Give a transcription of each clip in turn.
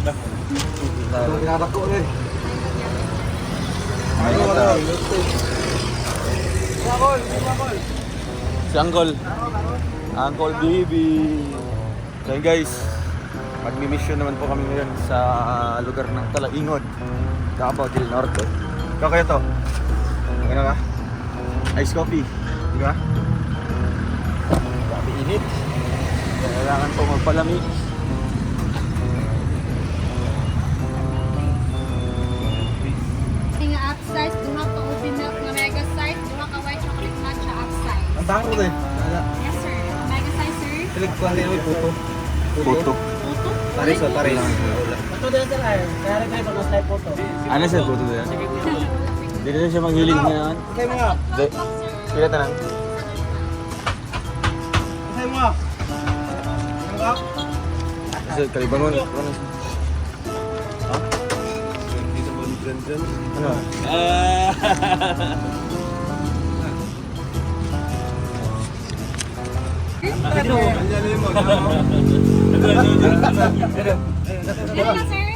Ito pinadako eh. Si Uncle Bibi. So guys, magmi-mission naman po kami ngayon sa lugar ng Talaingod, Davao del Norte. Ikaw kaya to? Ano ka? Ice coffee, di ba? Grabe init. Kailangan po magpalamig. Nga upsize, duha ka ubi milk nga mega size, duha ka white chocolate matcha upsize. Ang tango ko eh. Yes sir. Mega size sir. Pilig ko halin mo puto. Puto. Paris o Paris. Ito din sila eh. Kaya rin kayo pag type photo. Ano sa puto yan? Hindi na siya maghilig na yan. Isay mo nga. Hindi. Pila tanan. Isay mo nga. Ano ka? Kasi kalibangon. Ano? Ano? Yan na sir.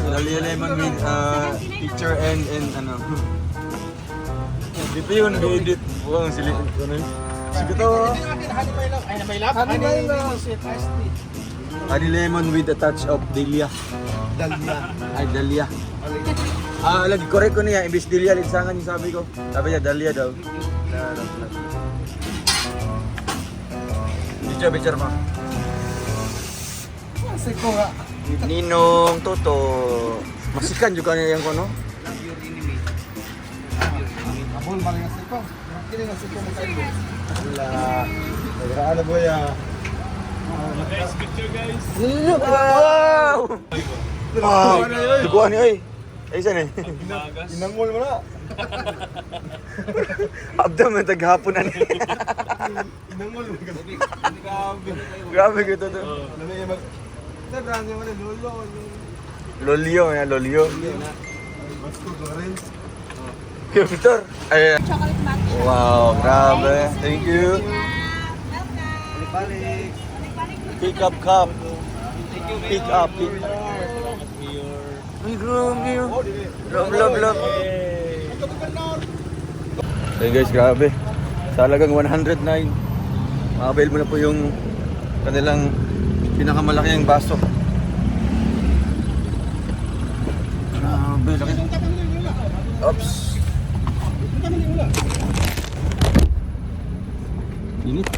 Dalia lemon with picture and ano. Dito yun, edit. Buang sili. Ano yun? Sige to. Honey lemon with a touch of Delia. Dalya. Ay, Dalia. Lagi correct ko niya. Imbis Delia, linsangan yung sabi ko. Sabi niya, Dalia daw. Picture mo. Isay ko nga. Ninong Toto. Masikan juga niya yung kono. Abol maling asay ko. Kini nga asay ko mo kayo. Wala. Nagraan na boy ah. Guys, picture guys. Wow! Wow! Duguan niya eh. Ay, saan eh? Inangol mo na. Abdam na taghapon na niya. Inangol mo. Grabe gitu to. Lamay mag. Ito brand yung lolo. Lolio ya, Lolio. Basko ko rin. Victor. Ay, Chocolate matcha. wow, grabe. Thank you. Welcome. Balik. Pick up cup. Pick up. Ay, grabe yun. Love. Hey guys, grabe. Sa halagang 109, makabail mo na po yung kanilang pinakamalaking baso. Grabe, laki. Oops. Init.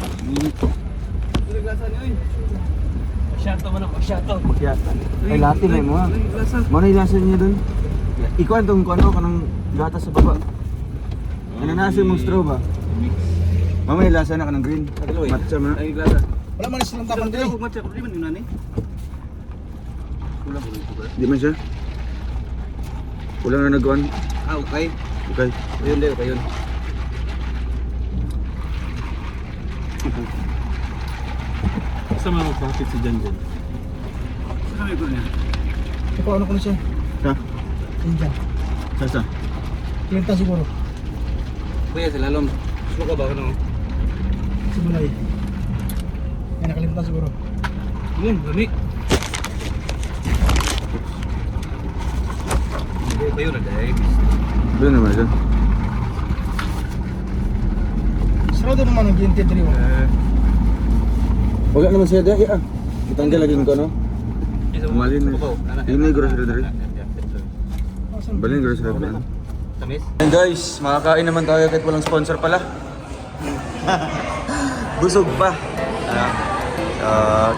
Masyado man ang masyado. Makyata. Ay, lati na mo ha. Ano yung lasa niya dun? Ikuan tong ano, kanang gatas sa baba. Ano nasa mong straw ba? Mama, yung lasa na kanang green. Matcha mo na. Ay, glasa. Wala man silang tapang Dili dili. ko matcha, di man yun nani. Kulang ko ba? Di man siya? Kulang na nagkuhan. Okay. Okay. Ayun din, ayun. Sa mga magpapit si Janjan. Sa kami ko niya. Ikaw ano ko na siya? Ha? Indian. Sasa? Kilinta siguro. Kuya, sila lom. Suka ba ka no? Simulay. Yan nakalimutan siguro. Yun, gani. Hindi kayo na guys. Doon naman siya. Sarado naman ang ginti diri mo. Wala naman siya dahil ah. Itanggal lagi ko no? Malin na. Yun na yung grocery dali. Balin yung grocery dali. Tamis? And guys, makakain naman tayo kahit walang sponsor pala. Busog pa.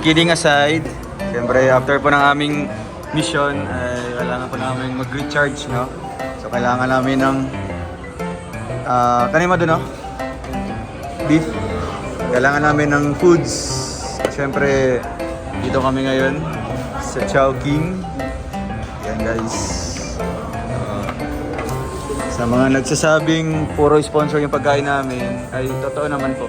Kidding aside, siyempre after po ng aming mission, ay kailangan po namin mag-recharge, no? So kailangan namin ng kanima doon, no? Beef. Kailangan namin ng foods. Siyempre, dito kami ngayon sa Chowking. Yan guys. Sa mga nagsasabing puro sponsor yung pagkain namin, ay totoo naman po.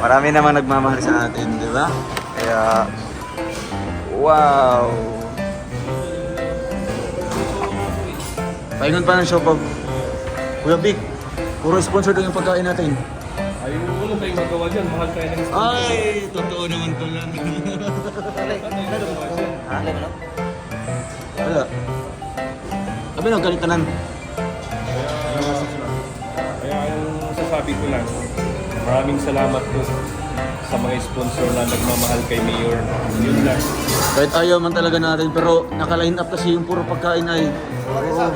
Marami namang nagmamahal sa atin, di ba? Kaya, wow! Pahingon pa ng show pag Kuya Vic, puro sponsor doon yung pagkain natin. Ay, wala tayong magawa dyan. Mahal tayo ng Ay, totoo naman pala. Wala. Sabi na, ganitanan. Kaya yung sasabi ko lang, maraming salamat po sa mga sponsor na nagmamahal kay Mayor. Yun lang. Kahit ayaw man talaga natin, pero naka-line up kasi yung puro pagkain ay. Oo.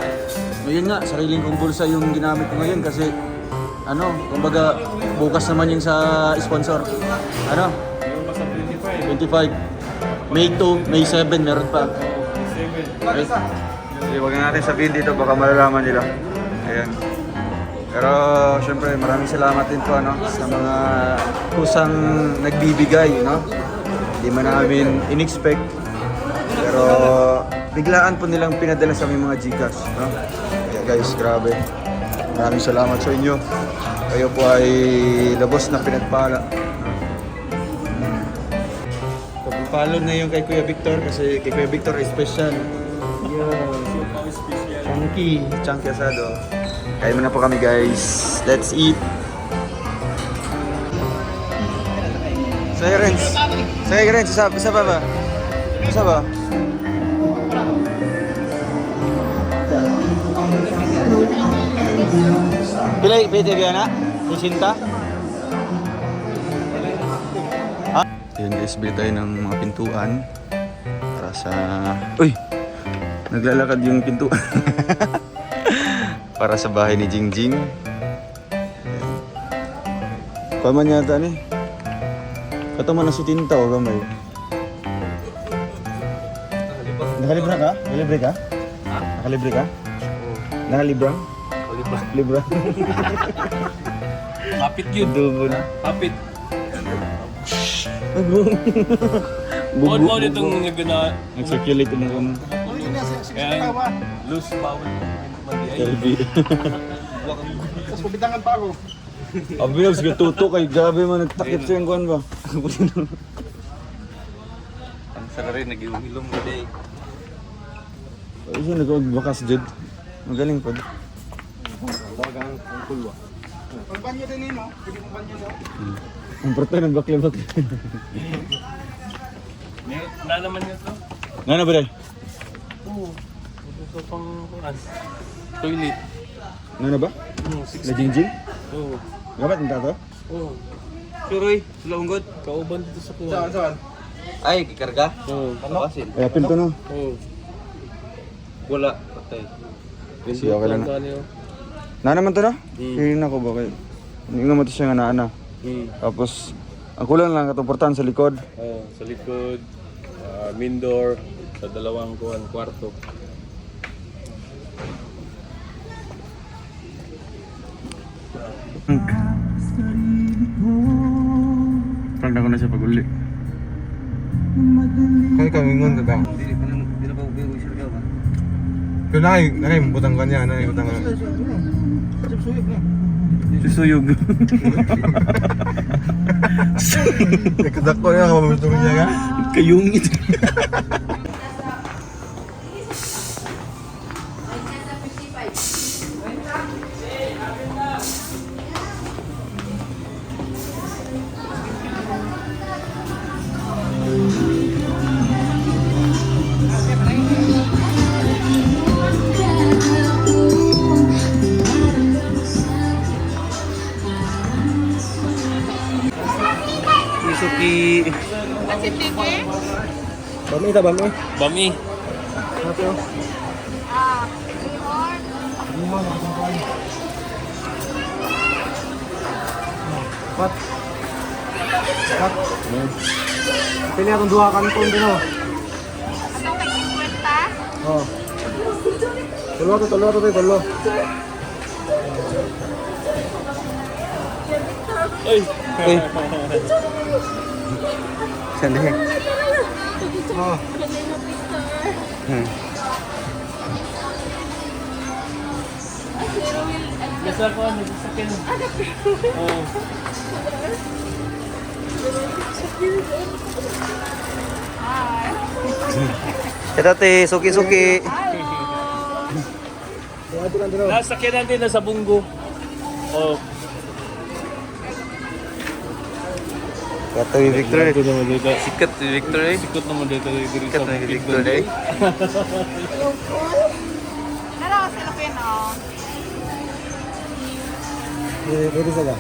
Ngayon nga, sariling kong bulsa yung ginamit ko ngayon kasi kumbaga bukas naman yung sa sponsor. Yung basta 25. 25. May 2, May 7, meron pa. 7. Okay. Huwag na natin sabihin dito, baka malalaman nila. Ayan. Pero syempre maraming salamat din po sa mga kusang nagbibigay, Hindi man namin in-expect. Pero biglaan po nilang pinadala sa aming mga Gcash, Kaya guys, grabe. Maraming salamat sa inyo. Kayo po ay labos na pinagpala. Pag-follow na yung kay Kuya Victor kasi kay Kuya Victor ay special. Chunky asado. Kain muna po kami guys. Let's eat. Saya Renz. Isa ba? Pilay, pwede ba na? Isinta? Yun guys, bili tayo ng mga pintuan para sa... Uy! Naglalakad yung pintuan. Para sa bahay ni Jingjing. Paman yata ni. Kataman na si Tinta o gamay. Nakalibra ka? Nakalibre ka? Ha? Nakalibre ka? Oo. Nakalibrang? Librang? Kapit yun. Dubo na. Kapit. Bugo. Mo itong Nag-circulate mo kung kaya loose bawal mag-i. LB. Tapos pubitangan pa ako. Abiyags, gatuto kay gabi man nagtakip sa yung kuhan ba? Ang sara rin, nag-ilong na day. Ay, siya nag-bakas dyan. Magaling po. Dagang ang kulwa. Ang banyo din mo. Pwede mong banyo daw. Ang proto ng bakli-bakli. Na naman yun to? Ano ba rin? Oo. Ito pang toilet. Ano ba? Na Jingjing? Oo. Gabat ang tato? Oo. Suroy, sila unggod. Kauban dito sa kuha. Saan? Ay, kikarga? Oo. Kapasin. Ay, apil to no. Oo. Wala. Patay. Kasi okay lang na. Ano? Na naman to no? Hirin ako ba kayo? Hindi naman to siya nga naana. Tapos, ang kulang lang katuportan sa likod. Sa likod, main door, sa dalawang kwarto. Prank na ko na siya pag-uli. Kaya kamingon ka ba? Hindi na ba uwi-uwi ka ba? Pero nakay, ka niya. Nakay, ka. Susuyog. Kadak ko niya, kamamisturo niya ka. Kayong ito. Suki. Kasi tige? Bami ta bami. Bami. Pat. Pili atong duha kanton din oh. Ano kay 50? Oh. Tulo to tulo. Ay! Uy. Sandali. Oh. Nasa ko, nagsasakyan. Oo. Ito te, suki-suki. Nasakyan natin na sa bunggo. Oh. Katoy Victor eh. Sikat naman dito. Sikat si Victor eh. Sikat naman dito. Sikat na si Victor eh. Pero sila pino. Pwede sila.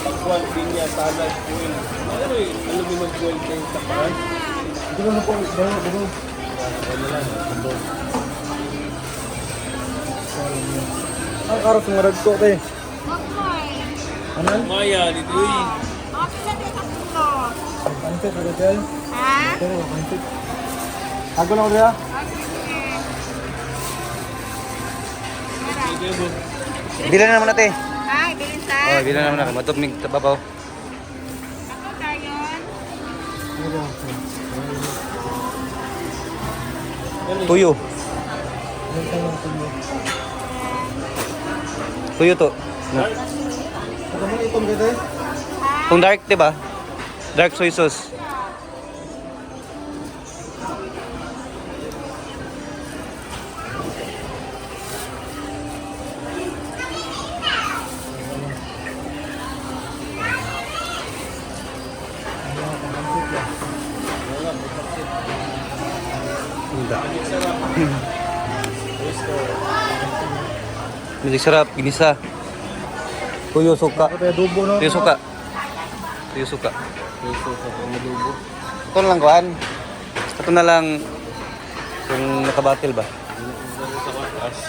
Pakwan, pinya, salad, foil. Ano yung aluminum foil kayo sa paran? Dito na po, dito. Ang karot ng marag ko, te. Okay. Ano? Maya, dito yun. Okay na dito sa pulo. Pansit, Rachel. Ha? Pero, pansit. Ako lang ko siya. Okay, sige. Bilan na naman natin. Ay, bilin sa. Oh, bilan na naman natin. Matupnig sa babaw. Ako tayon. Tuyo. Tuyo to. No. Ito mo itom ka, te. Kung dark, di ba? Dark soy sauce. Magic sarap, ginisa. Tuyo suka. Ako tayo dubo, no? Tuyo suka. Tuyo suka. Ito na lang kuhan. Ito na lang yung nakabatil ba?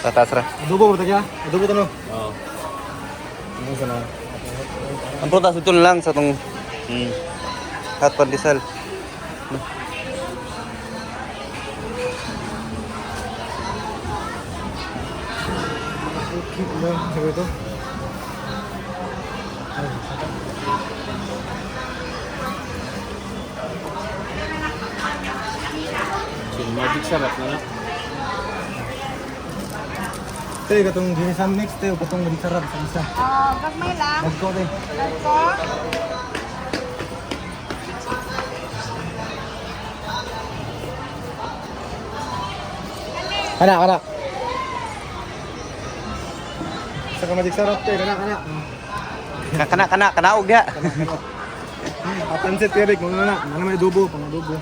Tatas ra. Dubo mo, tagya. Dubo to, no? Oo. Ano sa na? Ang prutas ito na lang sa itong hot pandesal. Ano? Sabi ito? Magic sarap na na. Te, katong ginisang mix, te. Katong magsarap sa isa. Oh, gagmay lang. Nagko, te. Ito. Kana. Saka magic sarap, te. Kana. Kanaog dia. Pansit, Eric. Mga na. Mga may dubo. Pang dubo.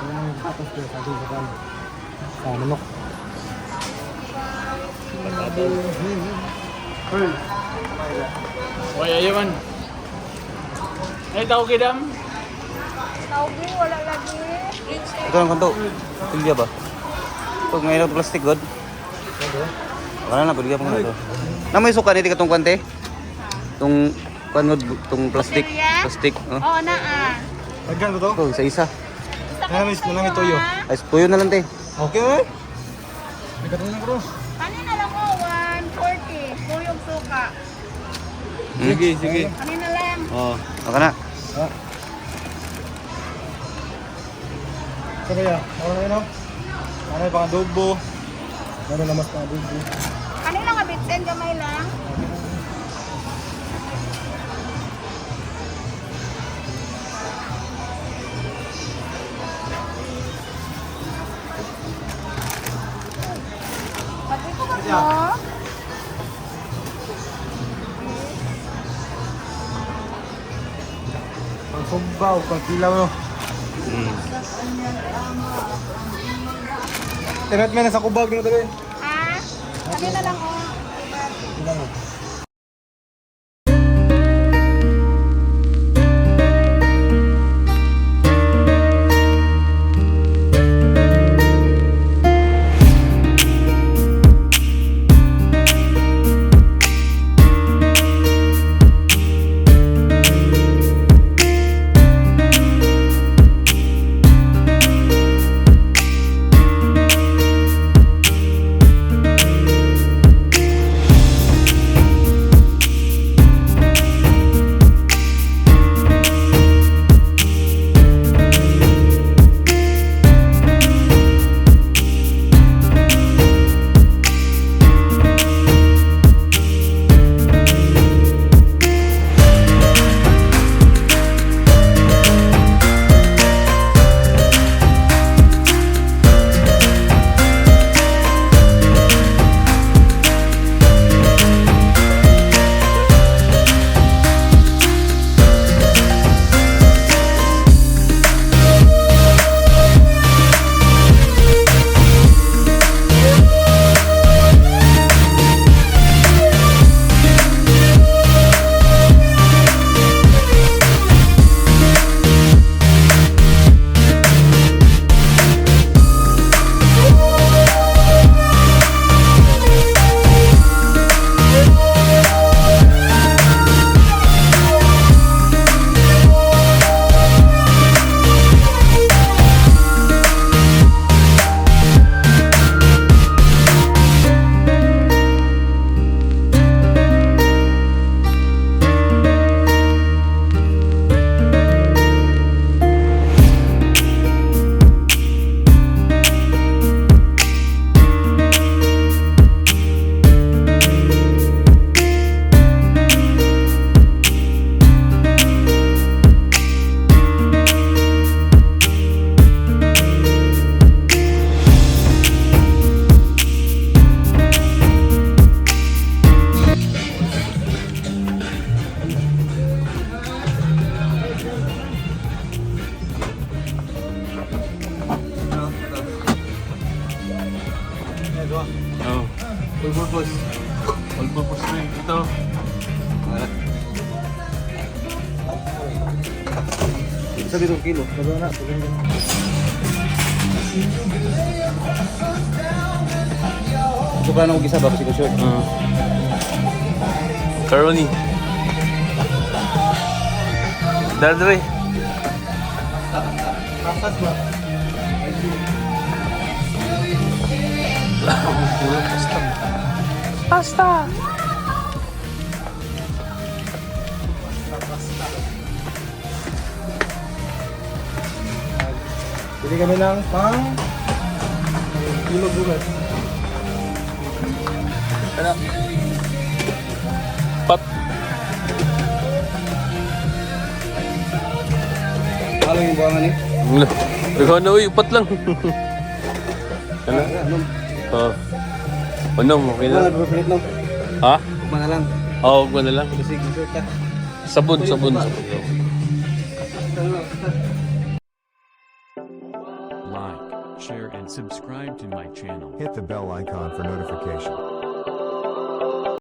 Mga tapos, te. Sa dubo ka. Sa manok. Oy, ayawan. Ay, tao kidam. Taugi, wala lagi. Ito ang kanto. Pilya ba? Ito ngayon ang plastic god. Wala na, pilya pa nga ito. Na may suka nito katong kwante? Itong panod, itong plastic. Pilya? Plastic. Oh. Oo na ah. Agkan ba to? Ito, isa-isa. Namiss mo lang ito yun. Ay, tuyo na lang te. Okay, oy. May katulong ko. Kanina lang oh, 140. Tuyog suka. Sige, sige. Kanina lang. Oh, baka na. So kaya, ako na yun, no? Ano yung pang adobo? Ano na mas pang adobo? Kanina nga bitsen, gamay lang. Pati ko ba mo? Pang sumbaw, pang kilaw, no? Tinat mo na sa kubag, no, tabi? Ha? Kanina lang oh. Ilan, no? All-purpose drink. Ito. Sabi itong kilo. Sabi na. Ito ka na mag-isa ba? Kasi ko short. Caroni. Daldre. Papas ba? Pasta. Pili kami ng pang kilo bulat. Pat. Halo yung buwangan eh. Ikaw na uy, upat lang. Ano? Oo. Ano, okay Wala, lang. perfect lang. Ha? Hukma na lang. Oo, huwag mo na lang. Kasi short ka. Sabon. Like, share and subscribe to my channel. Hit the bell icon for notification.